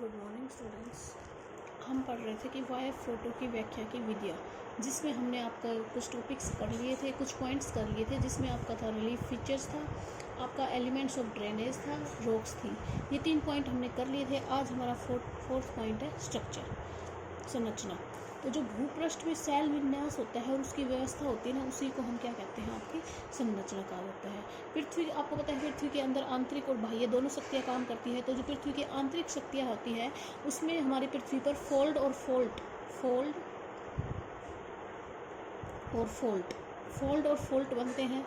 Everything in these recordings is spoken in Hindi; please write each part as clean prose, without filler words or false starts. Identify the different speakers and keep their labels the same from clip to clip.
Speaker 1: Good morning students. हम पढ़ रहे थे कि वायव फोटो की व्याख्या की विधियाँ, जिसमें हमने आपका कुछ टॉपिक्स कर लिए थे, कुछ पॉइंट्स कर लिए थे, जिसमें आपका था रिलीफ फीचर्स था, आपका एलिमेंट्स ऑफ ड्रेनेज था, रॉक्स थी। ये 3 पॉइंट हमने कर लिए थे। आज हमारा फोर्थ पॉइंट है स्ट्रक्चर, संरचना। तो जो भूपृष्ठ में शैल विन्यास होता है और उसकी व्यवस्था होती है ना, उसी को हम क्या कहते हैं, आपकी संरचना कहा जाता है। पृथ्वी, आपको पता है पृथ्वी के अंदर आंतरिक और बाह्य दोनों शक्तियाँ काम करती है। तो जो पृथ्वी की आंतरिक शक्तियाँ होती है, उसमें हमारी पृथ्वी पर फोल्ड और फोल्ट बनते हैं।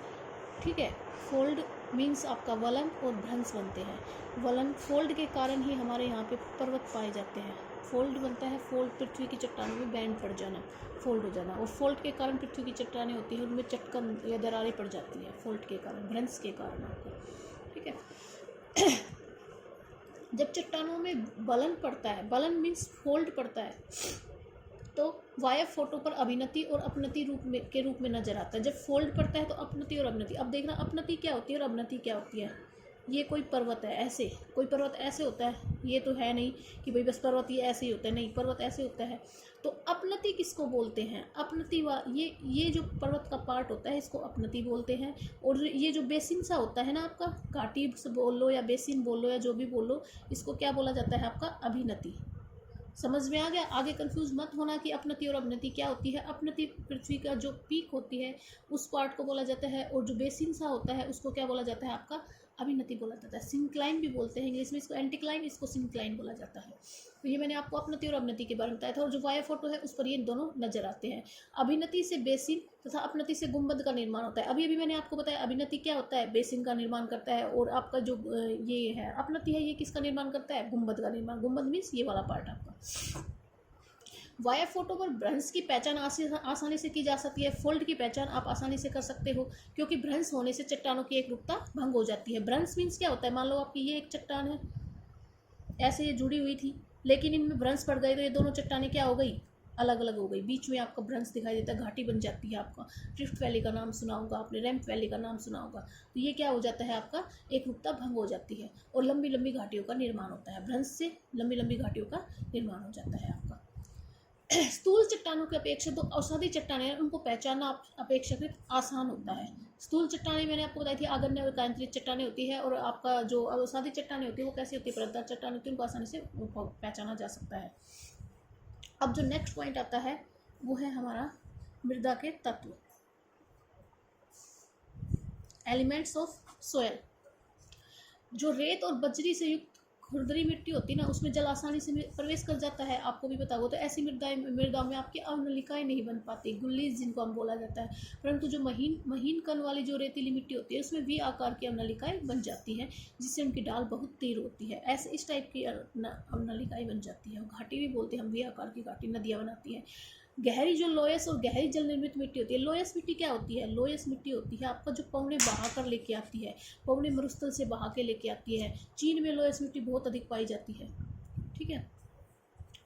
Speaker 1: ठीक है, फोल्ड मीन्स आपका वलन और भ्रंश बनते हैं। वलन, फोल्ड के कारण ही हमारे यहाँ पे पर्वत पाए जाते हैं। फोल्ड बनता है, फोल्ड पृथ्वी की चट्टानों में बैंड पड़ जाना, फोल्ड हो जाना। और फोल्ड के कारण पृथ्वी की चट्टानें होती हैं, उनमें चटकन या दरारें पड़ जाती है, फोल्ड के कारण, भ्रंश के कारण आपको। ठीक है। जब चट्टानों में बलन पड़ता है, बलन मीन्स फोल्ड पड़ता है, तो वायव फोटो पर अभिनति और अपनति के रूप में नजर आता है। जब फोल्ड पड़ता है तो अपनति और अभिनति। अब देखना अपनति क्या होती है और अभिनति क्या होती है। ये कोई पर्वत है, ऐसे कोई पर्वत ऐसे होता है, ये तो है नहीं कि भाई बस पर्वत ये ऐसे ही होता है, नहीं, पर्वत ऐसे होता है। तो अपनति किसको बोलते हैं? अपनति ये जो पर्वत का पार्ट होता है, इसको अपनति बोलते हैं। और ये जो बेसिन सा होता है ना, आपका घाटी बोल लो या बेसिन बोल लो या जो भी बोल लो, इसको क्या बोला जाता है? आपका अभिनति। समझ में आ गया? आगे कंफ्यूज मत होना कि अपनति और अवनति क्या होती है। अपनति पृथ्वी का जो पीक होती है उस पार्ट को बोला जाता है, और जो बेसिन सा होता है उसको क्या बोला जाता है? आपका अभिनति बोला जाता है। सिंक्लाइन भी बोलते हैं इंग्लिश में इसको, एंटीक्लाइन, इसको सिंक्लाइन बोला जाता है। तो ये मैंने आपको अपनति और अवनति के बारे में बताया था। और जो वायव फोटो है उस पर ये दोनों नजर आते हैं। अभिनति से बेसिन तथा अपनति से गुंबद का निर्माण होता है। अभी मैंने आपको बताया अभिनति क्या होता है, बेसिन का निर्माण करता है, और आपका जो ये है अपनति है, ये किसका निर्माण करता है? गुंबद का निर्माण। गुंबद मीन्स ये वाला पार्ट आपका। वायव फोटो पर भ्रंश की पहचान आसानी से की जा सकती है। फोल्ड की पहचान आप आसानी से कर सकते हो, क्योंकि भ्रंश होने से चट्टानों की एक रूपता भंग हो जाती है। भ्रंश मीन्स क्या होता है? मान लो आपकी ये एक चट्टान है, ऐसे ये जुड़ी हुई थी, लेकिन इनमें भ्रंश पड़ गए तो ये दोनों चट्टानें क्या हो गई? अलग अलग हो गई। बीच में आपका भ्रंश दिखाई देता है, घाटी बन जाती है। आपका ड्रिफ्ट वैली का नाम सुना होगा आपने, रैम्प वैली का नाम सुना होगा। तो ये क्या हो जाता है? आपका एक रूपता भंग हो जाती है और लंबी लंबी घाटियों का निर्माण होता है। भ्रंश से लंबी लंबी घाटियों का निर्माण हो जाता है आपका। स्थूल चट्टानों की अपेक्षा तो अवसादी चट्टानें, उनको पहचानना अपेक्षाकृत आसान होता है। स्थूल चट्टानें मैंने आपको बताई थी, आगन्य और एकांतरित चट्टानें होती है, और आपका जो अवसादी चट्टानें होती है वो कैसी होती है? परतदार चट्टानें होती है, उनको आसानी से पहचाना जा सकता है। अब जो नेक्स्ट पॉइंट आता है वो है हमारा मृदा के तत्व, एलिमेंट्स ऑफ सोयल। जो रेत और बजरी से युक्त खुरदरी मिट्टी होती है ना, उसमें जल आसानी से प्रवेश कर जाता है, आपको भी पता होगा। तो ऐसी मृदाओं में आपकी अवनलिकाएं नहीं बन पाती, गुल्लीज जिनको हम बोला जाता है। परंतु जो महीन कण वाली जो रेतीली मिट्टी होती है, उसमें वी आकार की अवनलिकाएं बन जाती हैं, जिससे उनकी डाल बहुत तीव्र होती है। ऐसे इस टाइप की अवनलिकाएं बन जाती है। घाटी भी बोलते हैं हम, वी आकार की घाटी नदियाँ बनाती हैं। गहरी जो लोयस और गहरी जल निर्मित मिट्टी होती है, लोयस मिट्टी क्या होती है? लोयस मिट्टी होती है आपका जो पवने बहा कर लेके आती है, पवने मरुस्थल से बहा के लेके आती है। चीन में लोयस मिट्टी बहुत अधिक पाई जाती है। ठीक है,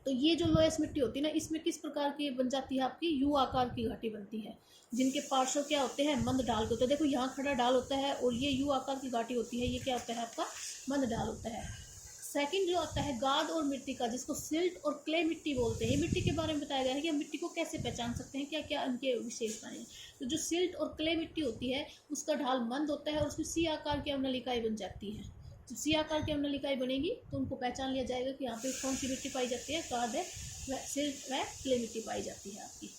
Speaker 1: तो ये जो लोयस मिट्टी होती है ना, इसमें किस प्रकार की बन जाती है? आपकी यू आकार की घाटी बनती है, जिनके पार्श्व क्या होते हैं? मंद ढाल के होते हैं। देखो यहाँ खड़ा ढाल होता है और ये यू आकार की घाटी होती है, ये क्या होता है? आपका मंद ढाल होता है। सेकंड जो आता है गाद और मिट्टी का, जिसको सिल्ट और क्ले मिट्टी बोलते हैं। मिट्टी के बारे में बताया गया है कि हम मिट्टी को कैसे पहचान सकते हैं, क्या क्या इनके विशेषताएं हैं। तो जो सिल्ट और क्ले मिट्टी होती है, उसका ढाल मंद होता है और उसमें सी आकार की अवनलिकाएं बन जाती है। जब सी आकार की अवनलिकाएं बनेगी तो उनको पहचान लिया जाएगा कि यहाँ पे कौन सी मिट्टी पाई जाती है, गाद है, सिल्ट व क्ले मिट्टी पाई जाती है आपकी।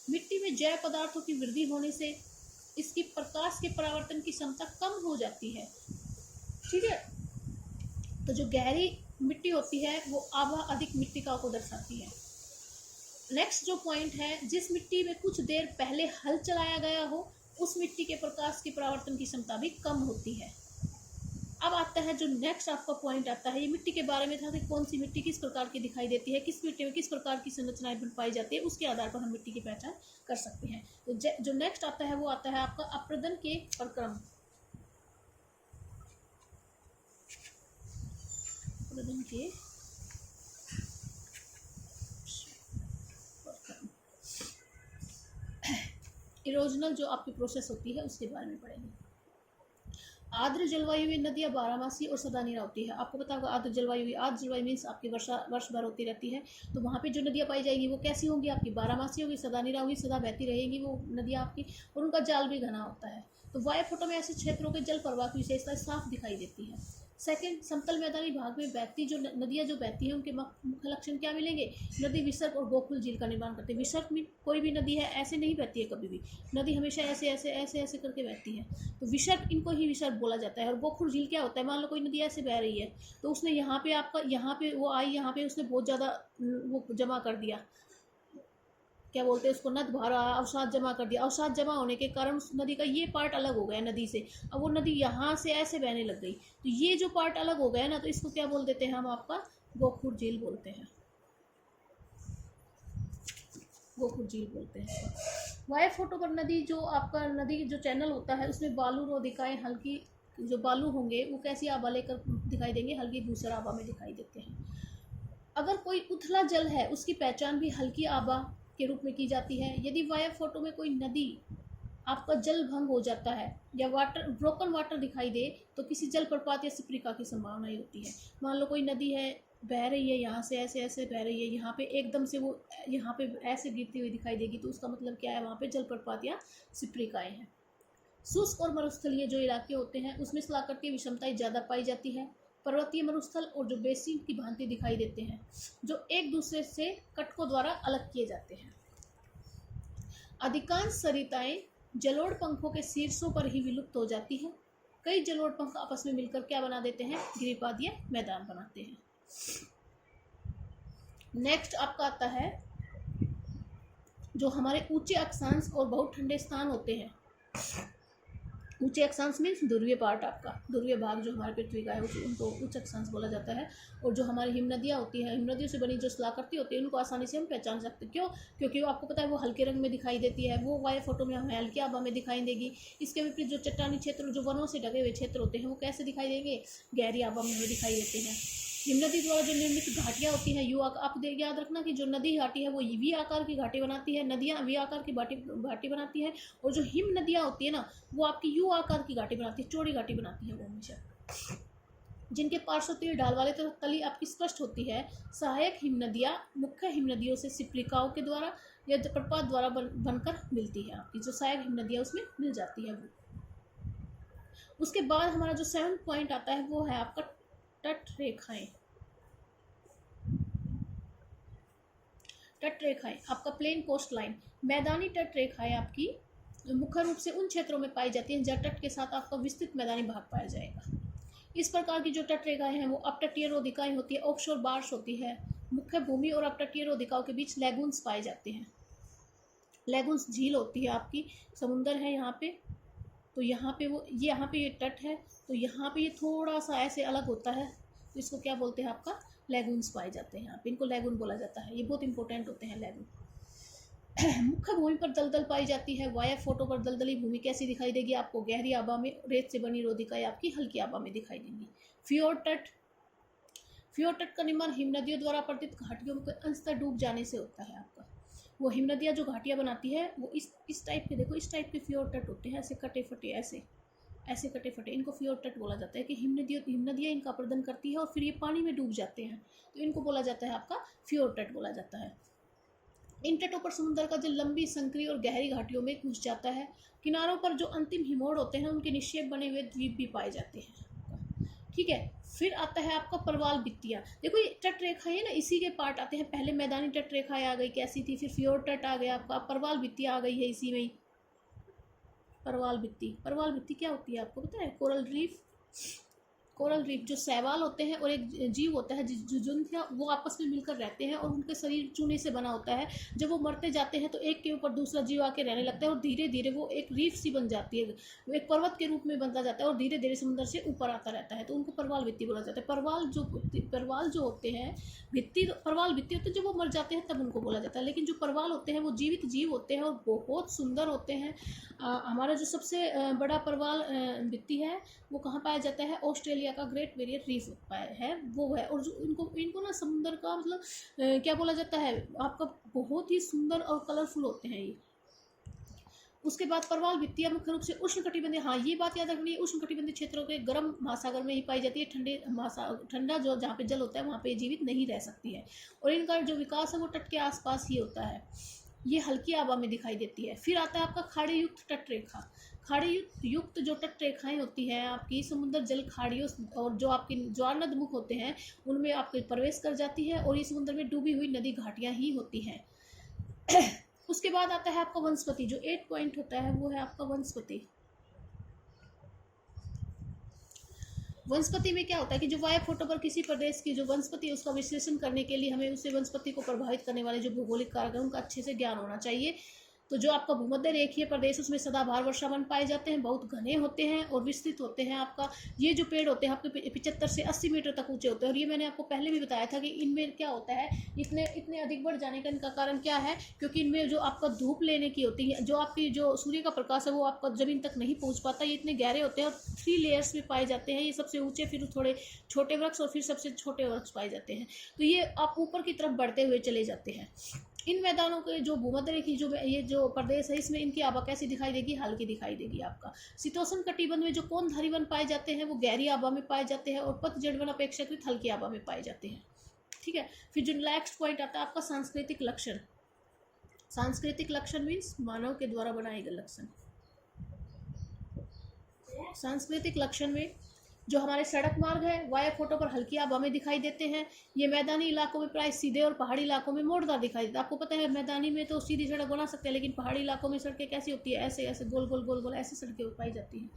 Speaker 1: मिट्टी में जैव पदार्थों की वृद्धि होने से इसकी प्रकाश के परावर्तन की क्षमता कम हो जाती है। ठीक है, तो जो गहरी मिट्टी होती है वो आभा अधिक मिट्टिका को दर्शाती है। नेक्स्ट जो पॉइंट है, जिस मिट्टी में कुछ देर पहले हल चलाया गया हो, उस मिट्टी के प्रकाश की परावर्तन की क्षमता भी कम होती है। अब आता है जो नेक्स्ट आपका पॉइंट आता है, ये मिट्टी के बारे में था कि कौन सी मिट्टी किस प्रकार की दिखाई देती है, किस मिट्टी में किस प्रकार की संरचनाएं पाई जाती है, उसके आधार पर हम मिट्टी की पहचान कर सकते हैं। तो जो नेक्स्ट आता है वो आता है आपका अप्रदन के प्रक्रम। के इरोजनल जो आपकी प्रोसेस होती है उसके बारे में पढ़ेंगे। आर्द्र जलवायु में नदियाँ बारहमासी और सदानीरा होती है। आपको पता होगा आर्द्र जलवायु मीन्स आपकी वर्षा वर्ष भर होती रहती है। तो वहाँ पे जो नदियाँ पाई जाएंगी वो कैसी होंगी, आपकी बारहमासी होगी, सदानीरा होगी, सदा बहती रहेंगी वो नदियाँ आपकी, और उनका जाल भी घना होता है। तो वायु फोटो में ऐसे क्षेत्रों के जल प्रवाह की विशेषता साफ दिखाई देती है। सेकंड, समतल मैदानी भाग में बहती जो नदियाँ जो बहती हैं उनके मुख्य लक्षण क्या मिलेंगे, नदी विसर्ग और गोकुल झील का निर्माण करते हैं। विसर्ग में कोई भी नदी है ऐसे नहीं बहती है कभी भी, नदी हमेशा ऐसे ऐसे ऐसे ऐसे करके बहती है। तो विसर्ग, इनको ही विसर्ग बोला जाता है। और गोकुल झील क्या होता है, मान लो कोई नदी ऐसे बह रही है तो उसने यहाँ पे आपका यहाँ पे वो आई, यहाँ पे उसने बहुत ज़्यादा वो जमा कर दिया, क्या बोलते हैं उसको, नद भरा, अवसाद जमा कर दिया। अवसाद जमा होने के कारण उस नदी का ये पार्ट अलग हो गया नदी से, अब वो नदी यहाँ से ऐसे बहने लग गई, तो ये जो पार्ट अलग हो गया ना, तो इसको क्या बोल देते हैं हम, आपका गोकुल झील बोलते हैं, गोकुल झील बोलते हैं। वायु फोटो पर नदी जो आपका नदी जो चैनल होता है उसमें बालू रोधिकाएं हल्की जो बालू होंगे वो कैसी आभा लेकर दिखाई देंगे, हल्की धूसर आभा में दिखाई देते हैं। अगर कोई उथला जल है उसकी पहचान भी हल्की आभा के रूप में की जाती है। यदि वायु फोटो में कोई नदी आपका जल भंग हो जाता है या वाटर ब्रोकन वाटर दिखाई दे तो किसी जल प्रपात या सिप्रिका की संभावना होती है। मान लो कोई नदी है बह रही है, यहाँ से ऐसे ऐसे बह रही है, यहाँ पे एकदम से वो यहाँ पे ऐसे गिरती हुई दिखाई देगी, तो उसका मतलब क्या है, वहाँ पे जल प्रपात या सिप्रिकाएँ हैं। शुष्क और मरुस्थलीय जो इलाके होते हैं उसमें स्थलाकृतिक विषमताएं ज़्यादा पाई जाती है। पर्वतीय मरुस्थल और जो बेसिन की भांति दिखाई देते हैं जो एक दूसरे से कटकों द्वारा अलग किए जाते हैं। अधिकांश सरिताएं जलोढ़ पंखों के शीर्षों पर ही विलुप्त हो जाती हैं। कई जलोढ़ पंख आपस में मिलकर क्या बना देते हैं, गिरिपाद या मैदान बनाते हैं। नेक्स्ट आपका आता है जो हमारे ऊंचे अक्षांश और बहुत ठंडे स्थान होते हैं। ऊंचे अक्षांश मीन्स ध्रुवीय पार्ट, आपका ध्रुवीय भाग जो हमारे पृथ्वी का है उनको उच्च अक्षांश बोला जाता है। और जो हमारी हिमनदियाँ होती हैं, हिमनदियों से बनी जो स्थलाकृति होती है उनको आसानी से हम पहचान सकते हैं। क्यों, क्योंकि वो आपको पता है वो हल्के रंग में दिखाई देती है, वो वायु फोटो में हमें हल्की आभा में दिखाई देगी। इसके विपरीत जो चट्टानी क्षेत्र जो वनों से ढके हुए क्षेत्र होते हैं वो कैसे दिखाई देंगे, गहरी आभा में हमें दिखाई देते हैं। हिमनदी द्वारा जो निर्मित घाटियाँ होती हैं आप याद रखना कि जो नदी घाटी है वो वी आकार की घाटी बनाती है, नदियाँ वी आकार की घाटी बनाती है, और जो हिम नदियाँ होती है ना वो आपकी यू आकार की घाटी बनाती है, चौड़ी घाटी बनाती है वो हमेशा, जिनके पार्श्व ढाल वाले तो तली आपकी स्पष्ट होती है। सहायक हिमनदियाँ मुख्य हिमनदियों से सिप्रिकाओं के द्वारा या जलप्रपात द्वारा बनकर मिलती है। आपकी जो सहायक हिमनदियाँ उसमें मिल जाती है वो। उसके बाद हमारा जो 7th पॉइंट आता है वो है आपका तट रेखाएं। तट रेखाएं आपका प्लेन कोस्ट लाइन, मैदानी तट रेखाएं आपकी मुख्य रूप से उन क्षेत्रों में पाई जाती हैं जहाँ तट के साथ आपका विस्तृत मैदानी भाग पाया जाएगा। इस प्रकार की जो तट रेखाएं हैं वो अपतटीय रोधिकाएं होती है, ऑफशोर बार्स होती है। मुख्य भूमि और अपतटीय रोधिकाओं के बीच लैगून्स पाए जाते हैं। लैगून्स झील होती है आपकी, समुंदर है यहाँ पे, तो यहाँ पे वो यहाँ पे ये तट है, तो यहाँ पे ये थोड़ा सा ऐसे अलग होता है, तो इसको क्या बोलते हैं, आपका लैगून्स पाए जाते हैं यहाँ पे, इनको लैगून बोला जाता है। ये बहुत इंपॉर्टेंट होते हैं लैगून। मुख्य भूमि पर दलदल पाई जाती है। वायु फोटो पर दलदली भूमि कैसी दिखाई देगी आपको, गहरी आभा में, रेत से बनी रोधिकाएं आपकी हल्की आभा में दिखाई देंगी। फ्योर्ड तट, फ्योर्ड तट का निर्माण हिमनदियों द्वारा अपरदित घाटियों के अंशतः डूब जाने से होता है। आपका वो हिमनदियाँ जो घाटियाँ बनाती है वो इस टाइप के, देखो इस टाइप के फ्योर्ड तट होते हैं, ऐसे कटे फटे ऐसे कटे फटे, इनको फ्योर्ड तट बोला जाता है। कि हिमनदियाँ इनका अपर्दन करती है और फिर ये पानी में डूब जाते हैं, तो इनको बोला जाता है आपका फ्योर्ड तट बोला जाता है। इन तटों पर समुद्र का जल लंबी संकरी और गहरी घाटियों में घुस जाता है। किनारों पर जो अंतिम हिमोड़ होते हैं उनके निक्षेप बने हुए द्वीप भी पाए जाते हैं। ठीक है, फिर आता है आपका परवाल भित्तियाँ। देखो ये तट रेखा है ना, इसी के पार्ट आते हैं। पहले मैदानी तट रेखाएं आ गई कैसी थी, फिर फ्योर्ड तट आ गया आपका, परवाल भित्तियाँ आ गई है इसी में ही। परवाल भित्ति क्या होती है आपको पता है, कोरल रीफ। कोरल रीफ जो शैवाल होते हैं और एक जीव होता है जुजुंथिया, वो आपस में मिलकर रहते हैं और उनके शरीर चूने से बना होता है। जब वो मरते जाते हैं तो एक के ऊपर दूसरा जीव आके रहने लगता है और धीरे धीरे वो एक रीफ सी बन जाती है, वो एक पर्वत के रूप में बनता जाता है और धीरे धीरे समुद्र से ऊपर आता रहता है, तो उनको परवाल भित्ति बोला जाता है। परवाल जो होते हैं परवाल भित्ति होते हैं, जब वो मर जाते हैं तब उनको बोला जाता है। लेकिन जो परवाल होते हैं वो जीवित जीव होते हैं और बहुत सुंदर होते हैं। हमारा जो सबसे बड़ा परवाल भित्ति है वो कहाँ पाया जाता है, ऑस्ट्रेलिया का ग्रेट बैरियर रीफ है वो है। और जो इनको ना समुद्र का मतलब क्या बोला जाता है आपका, बहुत ही सुंदर और कलरफुल होते हैं ये। उसके बाद परवाल भित्तियाँ मुख्य रूप से उष्णकटिबंधीय, हाँ ये बात याद रखनी है, उष्णकटिबंधीय क्षेत्रों के गर्म महासागर में ही पाई जाती है। ठंडा जो जहाँ पे जल होता है वहाँ पे जीवित नहीं रह सकती है, और इनका जो विकास है वो तट के आसपास ही होता है। ये हल्की आबा में दिखाई देती है। फिर आता है आपका खाड़ी युक्त तटरेखा। खाड़ी युक्त जो तटरेखाएं होती हैं आपकी समुद्र जल खाड़ियों और जो आपके ज्वार नदमुख होते हैं उनमें आपके प्रवेश कर जाती है, और ये समुद्र में डूबी हुई नदी घाटियाँ ही होती हैं। उसके बाद आता है आपका वनस्पति, जो 8 पॉइंट होता है वो है आपका वनस्पति। वनस्पति में क्या होता है कि जो वायु फोटो पर किसी प्रदेश की जो वनस्पति है उसका विश्लेषण करने के लिए हमें उसे वनस्पति को प्रभावित करने वाले जो भौगोलिक कारक हैं उनका अच्छे से ज्ञान होना चाहिए। तो जो आपका भूमध्य रेखीय प्रदेश उसमें सदाबहार वर्षावन पाए जाते हैं, बहुत घने होते हैं और विस्तृत होते हैं। आपका ये जो पेड़ होते हैं आपके 75 से 80 मीटर तक ऊंचे होते हैं, और ये मैंने आपको पहले भी बताया था कि इनमें क्या होता है, इतने अधिक बढ़ जाने का इनका कारण क्या है, क्योंकि इनमें जो आपका धूप लेने की होती है, जो आपकी जो सूर्य का प्रकाश है वो आपका जमीन तक नहीं पहुँच पाता। ये इतने गहरे होते हैं और 3 लेयर्स में पाए जाते हैं। ये सबसे ऊँचे, फिर थोड़े छोटे वृक्ष और फिर सबसे छोटे वृक्ष पाए जाते हैं। तो ये आप ऊपर की तरफ बढ़ते हुए चले जाते हैं। इन मैदानों के जो भूमध्य रेखी जो ये जो प्रदेश है इसमें इनकी आबा कैसी दिखाई देगी, हल्की दिखाई देगी। आपका शीतोष्ण कटिबंध में जो कोनधारी वन पाए जाते हैं वो गहरी आबा में पाए जाते हैं, और पतझड़ वन अपेक्षाकृत हल्की आबा में पाए जाते हैं। ठीक है। फिर जो नेक्स्ट पॉइंट आता है आपका सांस्कृतिक लक्षण। सांस्कृतिक लक्षण मीन्स मानव के द्वारा बनाए गए लक्षण। सांस्कृतिक लक्षण में जो हमारे सड़क मार्ग है वाया फोटो पर हल्की आबा में दिखाई देते हैं। ये मैदानी इलाकों में प्राय सीधे और पहाड़ी इलाकों में मोड़दार दिखाई देता है। आपको पता है मैदानी में तो सीधी सड़क बना सकते हैं, लेकिन पहाड़ी इलाकों में सड़कें कैसी होती है, ऐसे ऐसे गोल गोल गोल गोल ऐसी सड़कें पाई जाती हैं।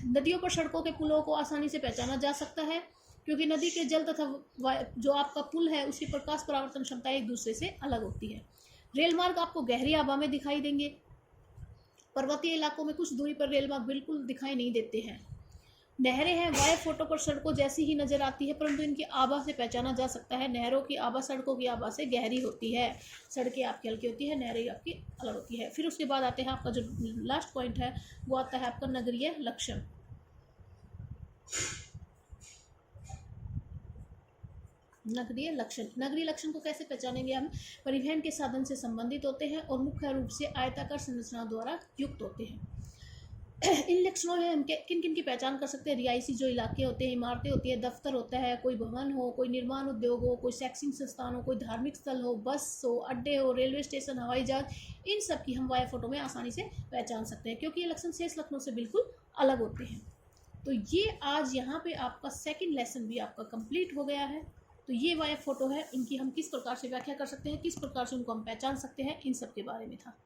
Speaker 1: नदियों पर सड़कों के पुलों को आसानी से पहचाना जा सकता है, क्योंकि नदी के जल तथा जो आपका पुल है उसकी प्रकाश परावर्तन क्षमता एक दूसरे से अलग होती है। रेल मार्ग आपको गहरी आबा में दिखाई देंगे। पर्वतीय इलाकों में कुछ दूरी पर रेल मार्ग बिल्कुल दिखाई नहीं देते हैं। नहरें हैं वाया फोटो पर सड़कों जैसी ही नजर आती है, परंतु इनकी आबा से पहचाना जा सकता है। नहरों की आबा सड़कों की आबा से गहरी होती है, सड़कें आपकी हल्की होती है, नहरें आपकी अलग होती है। फिर उसके बाद आते हैं आपका जो लास्ट पॉइंट है वो आता है आपका नगरीय लक्षण। नगरीय लक्षण, नगरीय लक्षण को कैसे पहचानेंगे हम? परिवहन के साधन से संबंधित होते हैं और मुख्य रूप से आयताकार संरचना द्वारा युक्त होते हैं। इन लक्षणों में हम किन किन की पहचान कर सकते हैं? रिहायशी जो इलाके होते हैं, इमारतें होती है, दफ्तर होता है, कोई भवन हो, कोई निर्माण उद्योग हो, कोई शैक्षणिक संस्थान हो, कोई धार्मिक स्थल हो, बस हो, अड्डे हो, रेलवे स्टेशन, हवाई जहाज, इन सब की हम वाया फोटो में आसानी से पहचान सकते हैं, क्योंकि ये लक्षण शेष लक्षणों से बिल्कुल अलग होते हैं। तो ये आज यहाँ पे आपका सेकेंड लेसन भी आपका कंप्लीट हो गया है। तो ये वाया फोटो है, इनकी हम किस प्रकार से व्याख्या कर सकते हैं, किस प्रकार से उनको हम पहचान सकते हैं, इन सब के बारे में था।